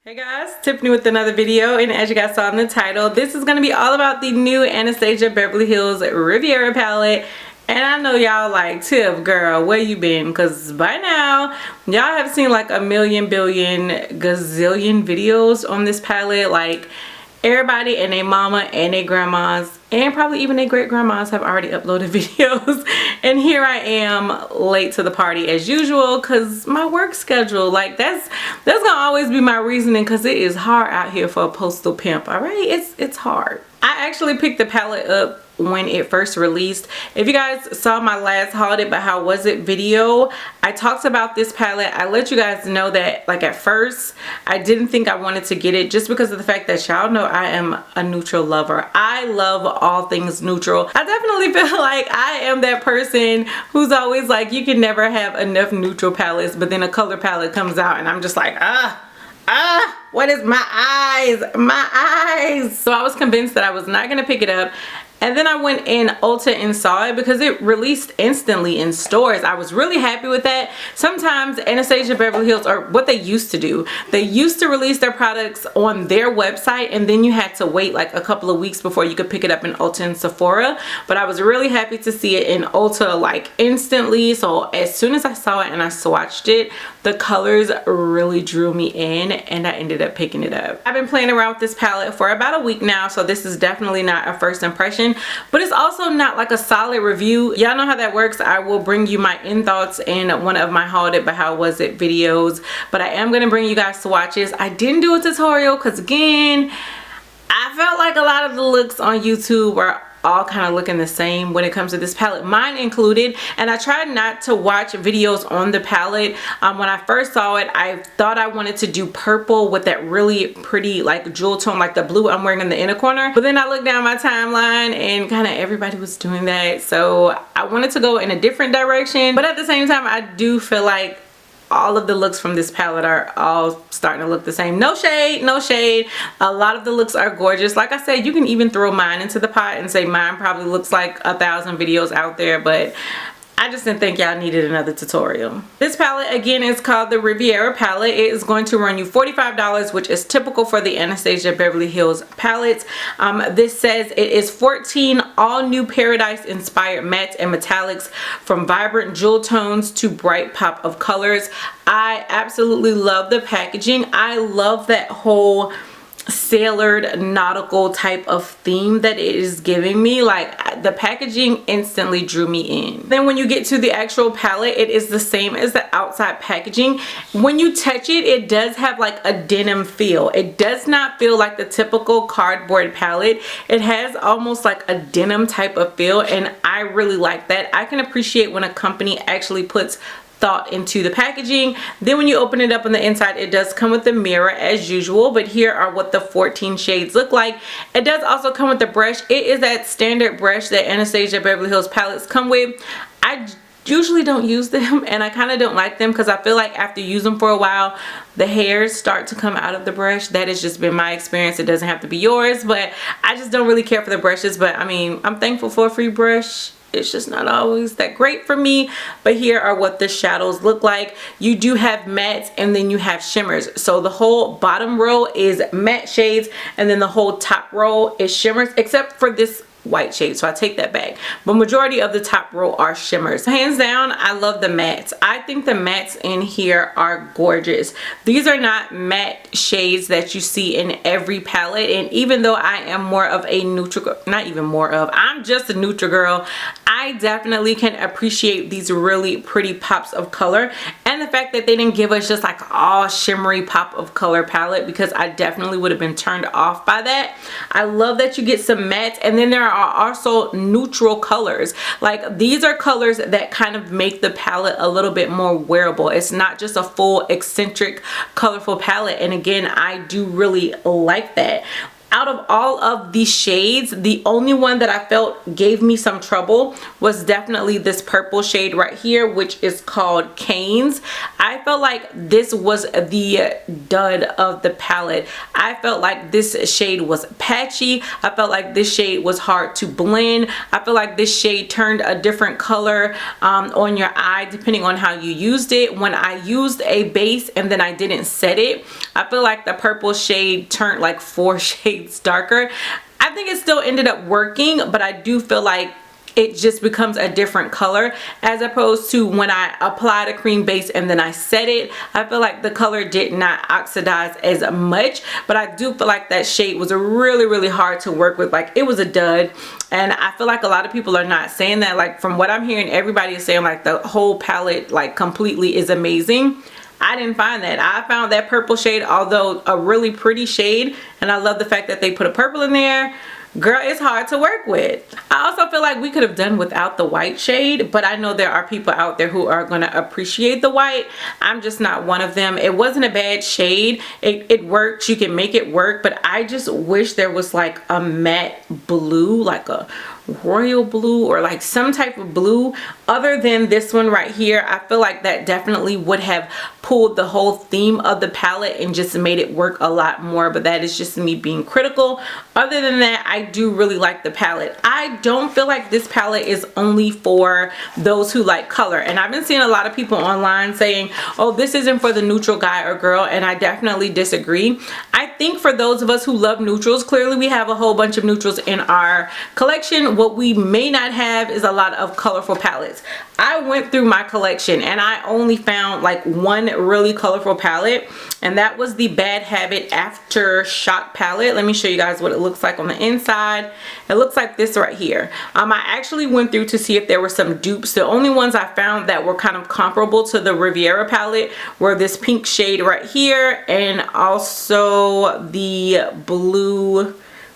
Hey guys, Tiffany with another video, and as you guys saw in the title, this is going to be all about the new Anastasia Beverly Hills Riviera palette. And I know y'all like, Tiff girl, where you been? Because by now y'all have seen like a million billion gazillion videos on this palette. Like everybody and their mama and their grandmas and probably even their great grandmas have already uploaded videos, and here I am late to the party as usual because my work schedule. Like that's gonna always be my reasoning, because it is hard out here for a postal pimp. All right, it's hard. I actually picked the palette up when it first released. If you guys saw my last haul it but how was it video, I talked about this palette. I let you guys know that like at first I didn't think I wanted to get it, just because of the fact that y'all know I am a neutral lover. I love all things neutral. I definitely feel like I am that person who's always like, you can never have enough neutral palettes, but then a color palette comes out and I'm just like, what is my eyes? So I was convinced that I was not gonna pick it up. And then I went in Ulta and saw it because it released instantly in stores. I was really happy with that. Sometimes Anastasia Beverly Hills, or what they used to do, they used to release their products on their website and then you had to wait like a couple of weeks before you could pick it up in Ulta and Sephora. But I was really happy to see it in Ulta like instantly. So as soon as I saw it and I swatched it, the colors really drew me in and I ended up picking it up. I've been playing around with this palette for about a week now, so this is definitely not a first impression, but it's also not like a solid review. Y'all know how that works. I will bring you my end thoughts in one of my hauled it but how was it videos, but I am going to bring you guys swatches. I didn't do a tutorial because again, I felt like a lot of the looks on YouTube were all kind of looking the same when it comes to this palette, mine included. And I tried not to watch videos on the palette. When I first saw it, I thought I wanted to do purple with that really pretty like jewel tone, like the blue I'm wearing in the inner corner. But then I looked down my timeline and kind of everybody was doing that, so I wanted to go in a different direction. But at the same time, I do feel like all of the looks from this palette are all starting to look the same. No shade, no shade. A lot of the looks are gorgeous. Like I said, you can even throw mine into the pot and say mine probably looks like 1,000 videos out there, but I just didn't think y'all needed another tutorial. This palette again is called the Riviera palette. It is going to run you $45, which is typical for the Anastasia Beverly Hills palettes. This says it is 14 all new paradise inspired mattes and metallics, from vibrant jewel tones to bright pop of colors. I absolutely love the packaging. I love that whole sailored nautical type of theme that it is giving me. Like the packaging instantly drew me in. Then when you get to the actual palette, it is the same as the outside packaging. When you touch it, it does have like a denim feel. It does not feel like the typical cardboard palette. It has almost like a denim type of feel, and I really like that. I can appreciate when a company actually puts thought into the packaging. Then when you open it up on the inside, it does come with the mirror as usual, but here are what the 14 shades look like. It does also come with the brush. It is that standard brush that Anastasia Beverly Hills palettes come with. I usually don't use them, and I kind of don't like them because I feel like after you use them for a while, the hairs start to come out of the brush. That has just been my experience. It doesn't have to be yours, but I just don't really care for the brushes. But I mean, I'm thankful for a free brush. It's just not always that great for me. But here are what the shadows look like. You do have mattes and then you have shimmers. So the whole bottom row is matte shades and then the whole top row is shimmers, except for this white shade, so I take that back. But majority of the top row are shimmers. Hands down, I love the mattes. I think the mattes in here are gorgeous. These are not matte shades that you see in every palette, and even though I am more of a neutral, not even more of, I'm just a neutral girl, I definitely can appreciate these really pretty pops of color, and the fact that they didn't give us just like all shimmery pop of color palette, because I definitely would have been turned off by that. I love that you get some mattes, and then there are also neutral colors. Like these are colors that kind of make the palette a little bit more wearable. It's not just a full eccentric colorful palette, and again, I do really like that. out of all of these shades, the only one that I felt gave me some trouble was definitely this purple shade right here, which is called Canes. I felt like this was the dud of the palette. I felt like this shade was patchy. I felt like this shade was hard to blend. I feel like this shade turned a different color on your eye depending on how you used it. When I used a base and then I didn't set it, I feel like the purple shade turned like 4 shades darker. I think it still ended up working, but I do feel like it just becomes a different color as opposed to when I applied a cream base and then I set it. I feel like the color did not oxidize as much, but I do feel like that shade was really hard to work with. Like, it was a dud, and I feel like a lot of people are not saying that. Like, from what I'm hearing, everybody is saying like the whole palette like completely is amazing. I didn't find that. I found that purple shade, although a really pretty shade, and I love the fact that they put a purple in there. Girl, it's hard to work with. I also feel like we could have done without the white shade, but I know there are people out there who are going to appreciate the white. I'm just not one of them. It wasn't a bad shade. It worked. You can make it work, but I just wish there was like a matte blue, like a royal blue or like some type of blue other than this one right here. I feel like that definitely would have pulled the whole theme of the palette and just made it work a lot more, but that is just me being critical. Other than that, I do really like the palette. I don't feel like this palette is only for those who like color, and I've been seeing a lot of people online saying, oh, this isn't for the neutral guy or girl, and I definitely disagree. I think for those of us who love neutrals, clearly we have a whole bunch of neutrals in our collection. What we may not have is a lot of colorful palettes. I went through my collection and I only found like one really colorful palette, and that was the Bad Habit Aftershock palette. Let me show you guys what it looks like on the inside. It looks like this right here. I actually went through to see if there were some dupes. The only ones I found that were kind of comparable to the Riviera palette were this pink shade right here, and also the blue,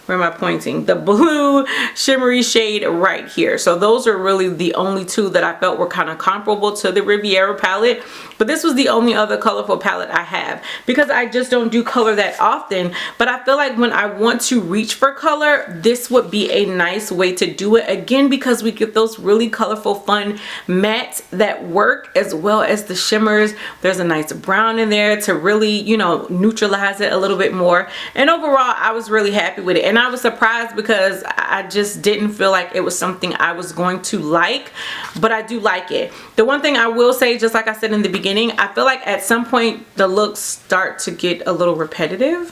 where am I pointing? The blue shimmery shade right here. So those are really the only two that I felt were kind of comparable to the Riviera palette. But this was the only other colorful palette I have, because I just don't do color that often. But I feel like when I want to reach for color, this would be a nice way to do it. Again, because we get those really colorful, fun mattes that work, as well as the shimmers. There's a nice brown in there to really, you know, neutralize it a little bit more. And overall, I was really happy with it. And I was surprised because I just didn't feel like it was something I was going to like, but I do like it. The one thing I will say, just like I said in the beginning, I feel like at some point the looks start to get a little repetitive,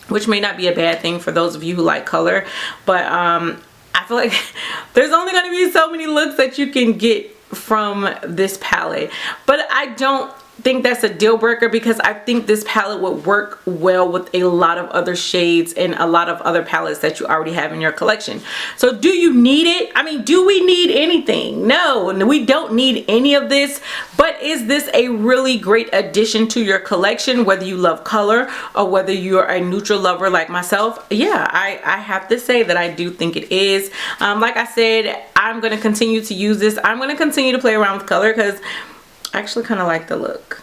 which may not be a bad thing for those of you who like color, but I feel like there's only going to be so many looks that you can get from this palette. But I don't think that's a deal breaker, because I think this palette would work well with a lot of other shades and a lot of other palettes that you already have in your collection. So do you need it? I mean, do we need anything? No, we don't need any of this. But is this a really great addition to your collection, whether you love color or whether you're a neutral lover like myself? Yeah, I have to say that I do think it is. Like I said, I'm going to continue to use this. I'm going to continue to play around with color because I actually kind of like the look.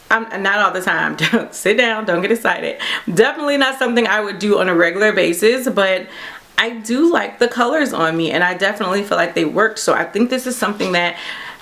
I'm not all the time. Don't sit down, don't get excited. Definitely not something I would do on a regular basis, but I do like the colors on me, and I definitely feel like they worked. So I think this is something that,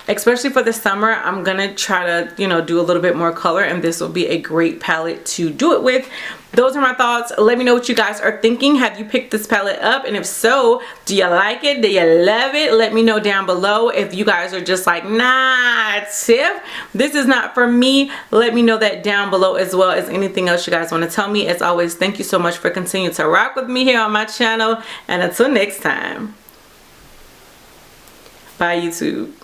especially for the summer, I'm gonna try to, you know, do a little bit more color, and this will be a great palette to do it with. Those are my thoughts. Let me know what you guys are thinking. Have you picked this palette up? And if so, do you like it? Do you love it? Let me know down below. If you guys are just like, nah, Tiff, this is not for me, let me know that down below, as well as anything else you guys want to tell me. As always, thank you so much for continuing to rock with me here on my channel. And until next time, bye YouTube.